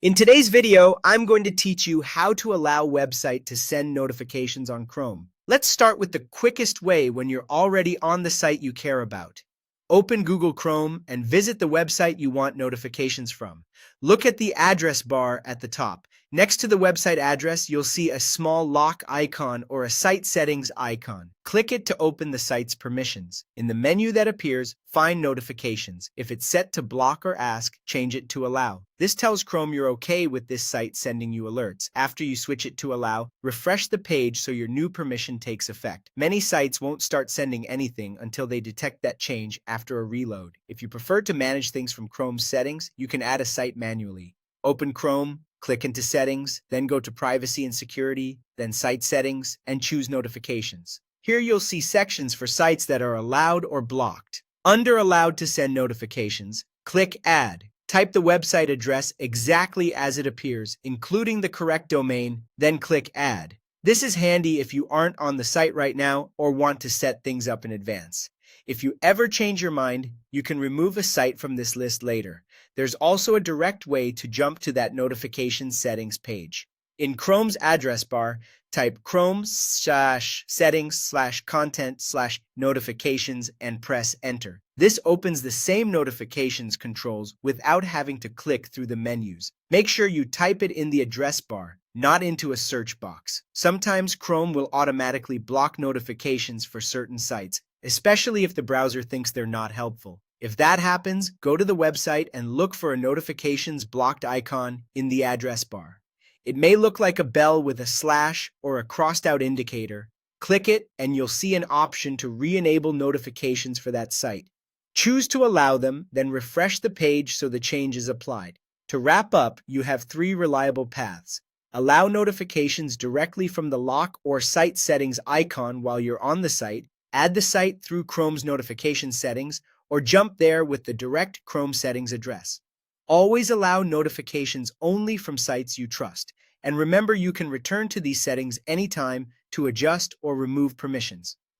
In today's video, I'm going to teach you how to allow website to send notifications on Chrome. Let's start with the quickest way when you're already on the site you care about. Open Google Chrome and visit the website you want notifications from. Look at the address bar at the top. Next to the website address, you'll see a small lock icon or a site settings icon. Click it to open the site's permissions. In the menu that appears, find notifications. If it's set to block or ask, change it to allow. This tells Chrome you're okay with this site sending you alerts. After you switch it to allow, refresh the page so your new permission takes effect. Many sites won't start sending anything until they detect that change after a reload. If you prefer to manage things from Chrome's settings, you can add a site manually. Open Chrome, click into Settings, then go to Privacy and Security, then Site Settings, and choose Notifications. Here you'll see sections for sites that are allowed or blocked. Under Allowed to send notifications, click Add. Type the website address exactly as it appears, including the correct domain, then click Add. This is handy if you aren't on the site right now or want to set things up in advance. If you ever change your mind, you can remove a site from this list later. There's also a direct way to jump to that notification settings page. In Chrome's address bar, type chrome/settings/content/notifications and press Enter. This opens the same notifications controls without having to click through the menus. Make sure you type it in the address bar, not into a search box. Sometimes Chrome will automatically block notifications for certain sites, especially if the browser thinks they're not helpful. If that happens, go to the website and look for a notifications blocked icon in the address bar. It may look like a bell with a slash or a crossed out indicator. Click it and you'll see an option to re-enable notifications for that site. Choose to allow them, then refresh the page so the change is applied. To wrap up, you have 3 reliable paths. Allow notifications directly from the lock or site settings icon while you're on the site, add the site through Chrome's notification settings, or jump there with the direct Chrome settings address. Always allow notifications only from sites you trust, and remember you can return to these settings anytime to adjust or remove permissions.